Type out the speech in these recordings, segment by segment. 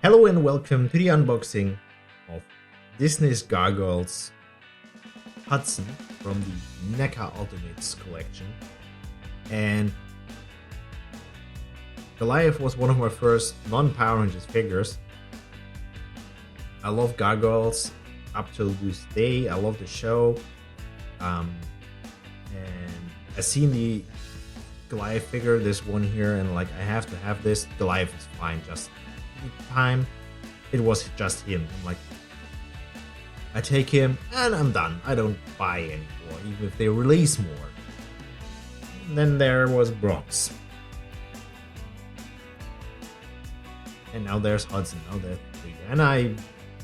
Hello and welcome to the unboxing of Disney's Gargoyles Hudson from the Neca Ultimates collection. And Goliath was one of my first non-Power Rangers figures. I love Gargoyles up till this day. I love the show. And I seen the Goliath figure, this one here, and like I have to have this. Goliath is fine, just time it was just him. I'm like, I take him and I'm done. I don't buy anymore, even if they release more. And then there was Bronx, and now there's Hudson. Now there's three, and I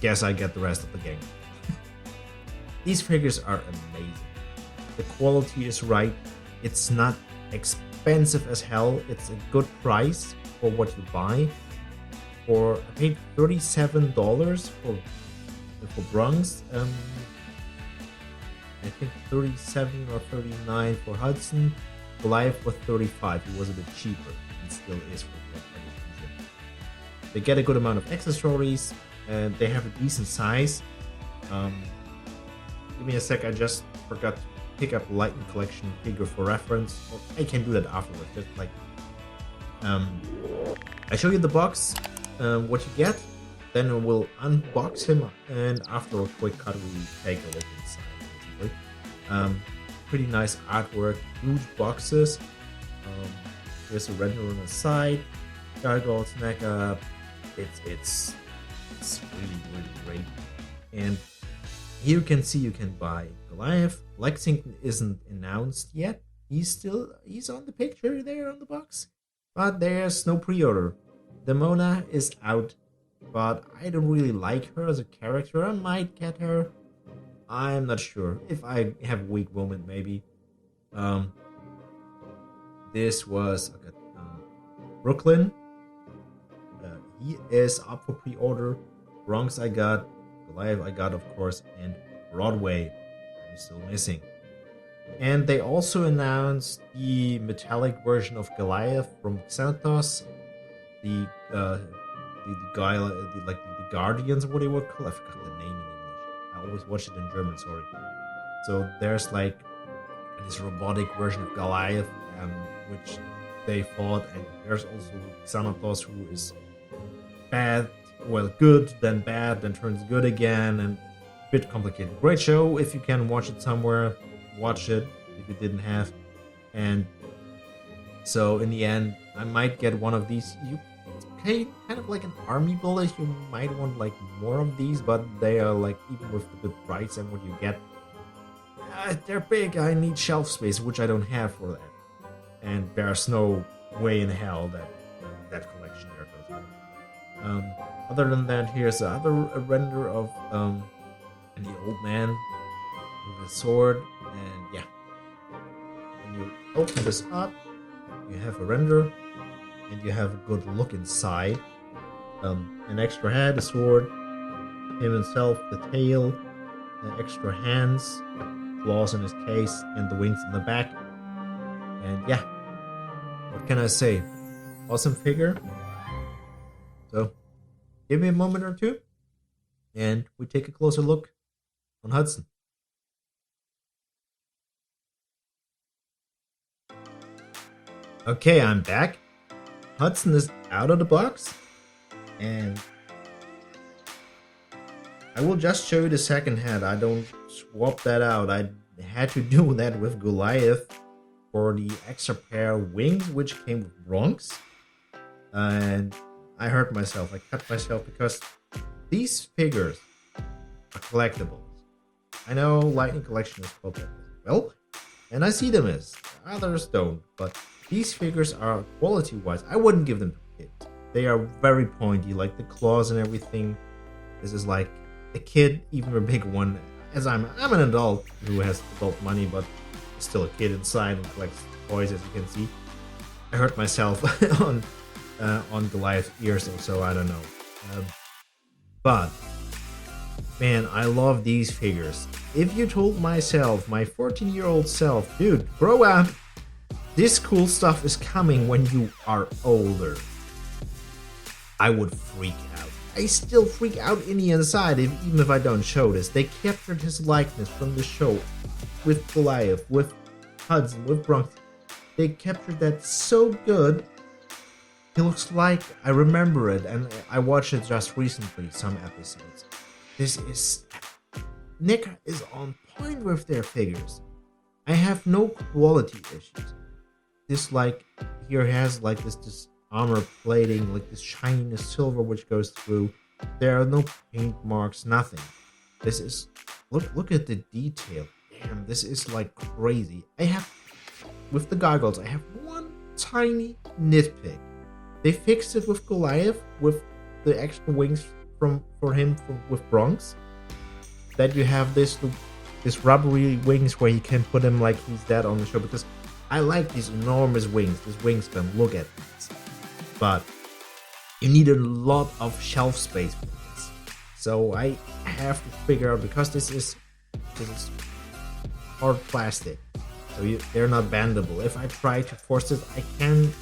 guess I get the rest of the gang. These figures are amazing. The quality is right. It's not expensive as hell. It's a good price for what you buy. I paid $37 for Bronx. I think 37 or 39 for Hudson. Goliath was 35. It was a bit cheaper. It still is for what I usually. They get a good amount of accessories, and they have a decent size. Give me a sec. I just forgot to pick up Lightning Collection figure for reference. Or I can do that afterwards. Just like I show you the box. What you get, then we'll unbox him, and after a quick cut we take a look inside, basically. Pretty nice artwork, huge boxes. Here's a render on the side. Gargoyles, Neca. It's really great. And here you can see you can buy Goliath. Lexington isn't announced yet. He's on the picture there on the box, but there's no pre-order. Demona is out, but I don't really like her as a character. I might get her. I'm not sure. If I have a weak moment, maybe. This was Brooklyn. He is up for pre-order. Bronx I got. Goliath I got, of course. And Broadway I'm still missing. And they also announced the metallic version of Goliath from Krytos. The guy, the Guardians, what they were called. I forgot the name in English. I always watch it in German, sorry. So there's like this robotic version of Goliath, which they fought, and there's also Xanatos, who is bad, well, good, then bad, then turns good again, and a bit complicated. Great show. If you can watch it somewhere, watch it if you didn't have. And so in the end, I might get one of these. It's kind of like an army bullet. You might want like more of these, but they are like, even with the good price and what you get, they're big. I need shelf space, which I don't have for that. And there's no way in hell that collection here goes on. Other than that, here's another render of the old man with a sword, and yeah. When you open this up, you have a render, and you have a good look inside. An extra head, a sword, him himself, the tail, the extra hands, claws in his case, and the wings in the back. And yeah, what can I say? Awesome figure. So, give me a moment or two, and we take a closer look on Hudson. Okay, I'm back. Hudson is out of the box, and I will just show you the second head. I don't swap that out. I had to do that with Goliath for the extra pair of wings, which came with Bronx, and I hurt myself. I cut myself because these figures are collectibles. I know Lightning Collection is called that as well, and I see them as others don't, but these figures are quality-wise, I wouldn't give them to kids. They are very pointy, like the claws and everything. This is like a kid, even a big one. As I'm an adult who has adult money, but still a kid inside and collects toys, as you can see. I hurt myself on Goliath's ears, so I don't know. But man, I love these figures. If you told myself, my 14-year-old self, dude, grow up. This cool stuff is coming when you are older, I would freak out. I still freak out in the inside, even if I don't show this. They captured his likeness from the show with Goliath, with Hudson, with Bronx. They captured that so good. He looks like I remember it, and I watched it just recently, some episodes. Neca is on point with their figures. I have no quality issues. This here has this armor plating, like this shininess silver which goes through. There are no paint marks, nothing. This is look at the detail. Damn, this is like crazy. With the Gargoyles, I have one tiny nitpick. They fixed it with Goliath, with the extra wings with Bronx. That you have this rubbery wings where you can put him like he's dead on the show, because I like these enormous wings, this wingspan, look at this. But you need a lot of shelf space for this. So I have to figure out, because this is hard plastic, so they're not bendable. If I try to force it, I can,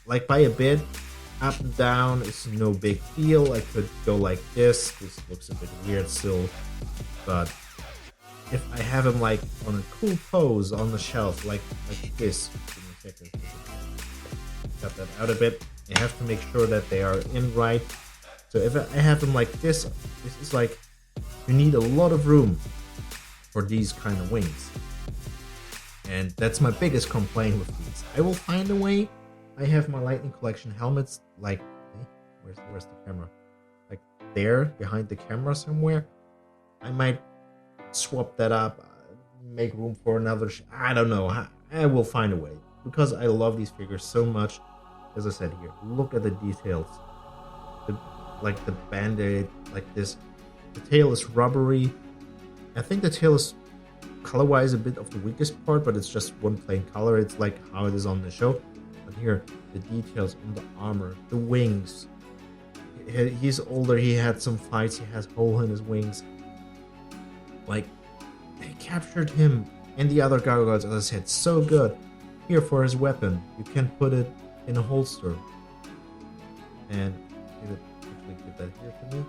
like by a bit, up and down is no big deal. I could go like this. This looks a bit weird still, but if I have him like on a cool pose on the shelf, like this, give me a second. Cut that out a bit. I have to make sure that they are in right. So if I have them like this is like, you need a lot of room for these kind of wings, and that's my biggest complaint with these. I will find a way. I have my Lightning Collection helmets, like, where's the camera? Like there, behind the camera somewhere. I might swap that up, make room for another. I don't know. I will find a way, because I love these figures so much. As I said here, look at the details. The band-aid, like this. The tail is rubbery. I think the tail is color-wise a bit of the weakest part, but it's just one plain color. It's like how it is on the show. But here, the details on the armor, the wings. He's older, he had some fights, he has hole in his wings. Like, they captured him and the other Gargoyles, as I said, so good. Here, for his weapon, you can put it in a holster. And give that here to me.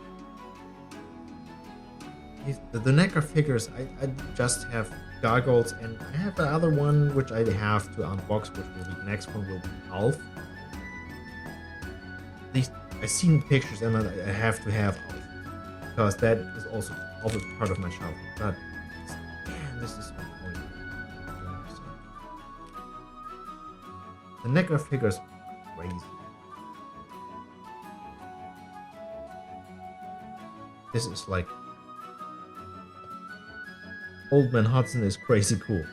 The Neca figures, I just have Gargoyles, and I have the other one which I have to unbox, which will be the next one, will be Alf. I've seen pictures and I have to have Alf, because that is also part of my childhood. But man, this is my point. The Neca figures are crazy. This is like, Old Man Hudson is crazy cool.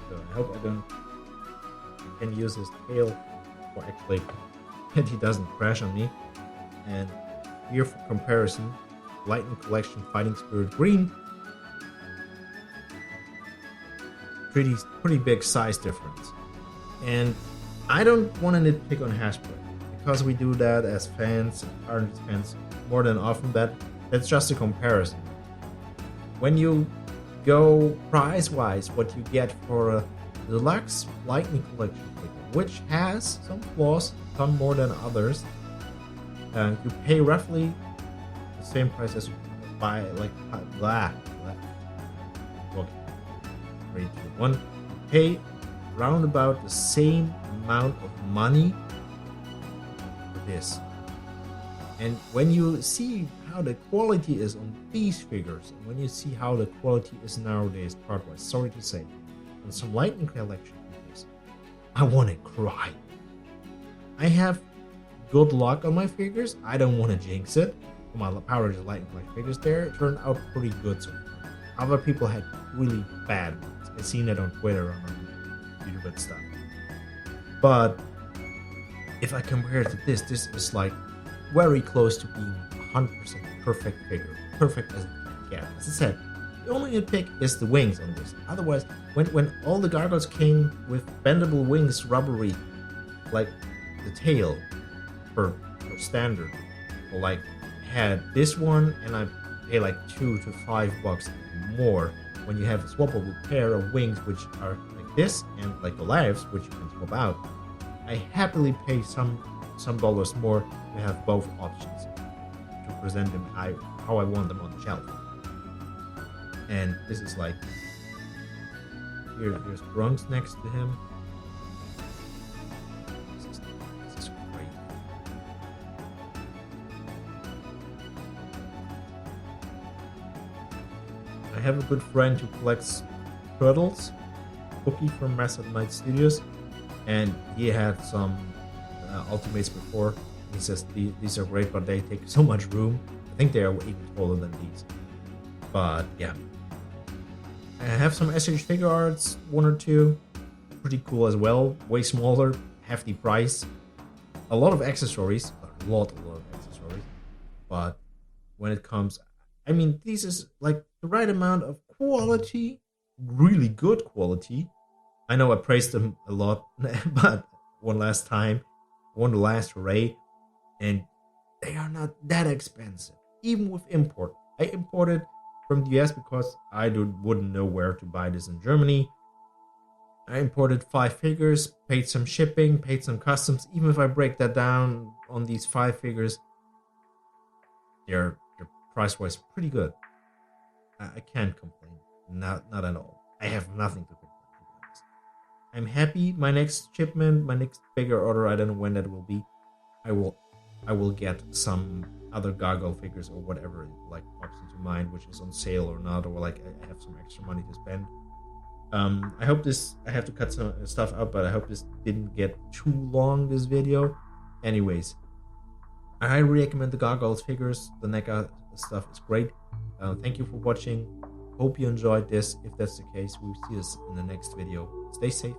So I hope I can use his tail, or actually that he doesn't crash on me. And here for comparison, Lightning Collection Fighting Spirit Green. Pretty big size difference. And I don't want to nitpick on Hasbro, because we do that as fans, aren't fans, more than often. That's just a comparison. When you go price-wise, what you get for a deluxe Lightning Collection figure, which has some flaws, some more than others, you pay roughly the same price as you buy black. Okay. 3, 2, 1. You pay round about the same amount of money for this. And when you see how the quality is on these figures, and when you see how the quality is nowadays, part-wise, sorry to say, on some Lightning Collection figures, I want to cry. I have good luck on my figures. I don't want to jinx it. My Power Rangers Lightning Collection figures there turned out pretty good so far. Other people had really bad ones. I've seen it on Twitter, on YouTube and stuff. But if I compare it to this is like very close to being 100% perfect figure. Perfect as it can get. As I said, the only nitpick is the wings on this. Otherwise, when all the Gargoyles came with bendable wings, rubbery, like the tail for standard, or like had this one, and I pay like $2 to $5 more when you have a swappable pair of wings which are like this, and like the lives which you can swap out. I happily pay some some dollars more, you have both options to present them how I want them on the shelf. And this is like, here's Bronx next to him. This is great. I have a good friend who collects turtles, Cookie from Massive Night Studios, and he had some Ultimates before. He says these are great, but they take so much room. I think they are even taller than these. But yeah. I have some SH figure arts, 1 or 2. Pretty cool as well. Way smaller, hefty price. A lot of accessories. A lot of accessories. But when it comes... I mean, this is like the right amount of quality. Really good quality. I know I praised them a lot, but one last array, and they are not that expensive, even with import. I imported from the US because I wouldn't know where to buy this in Germany. I imported 5 figures, paid some shipping, paid some customs. Even if I break that down on these 5 figures, they're price-wise pretty good. I can't complain, not at all. I have nothing to complain. I'm happy. My next shipment, my next bigger order, I don't know when that will be. I will get some other Gargoyle figures or whatever like pops into mind, which is on sale or not, or like I have some extra money to spend. I hope this, I have to cut some stuff out, but I hope this didn't get too long, this video. Anyways, I highly recommend the Gargoyles figures. The Neca stuff is great. Thank you for watching. Hope you enjoyed this. If that's the case, we'll see us in the next video. Stay safe.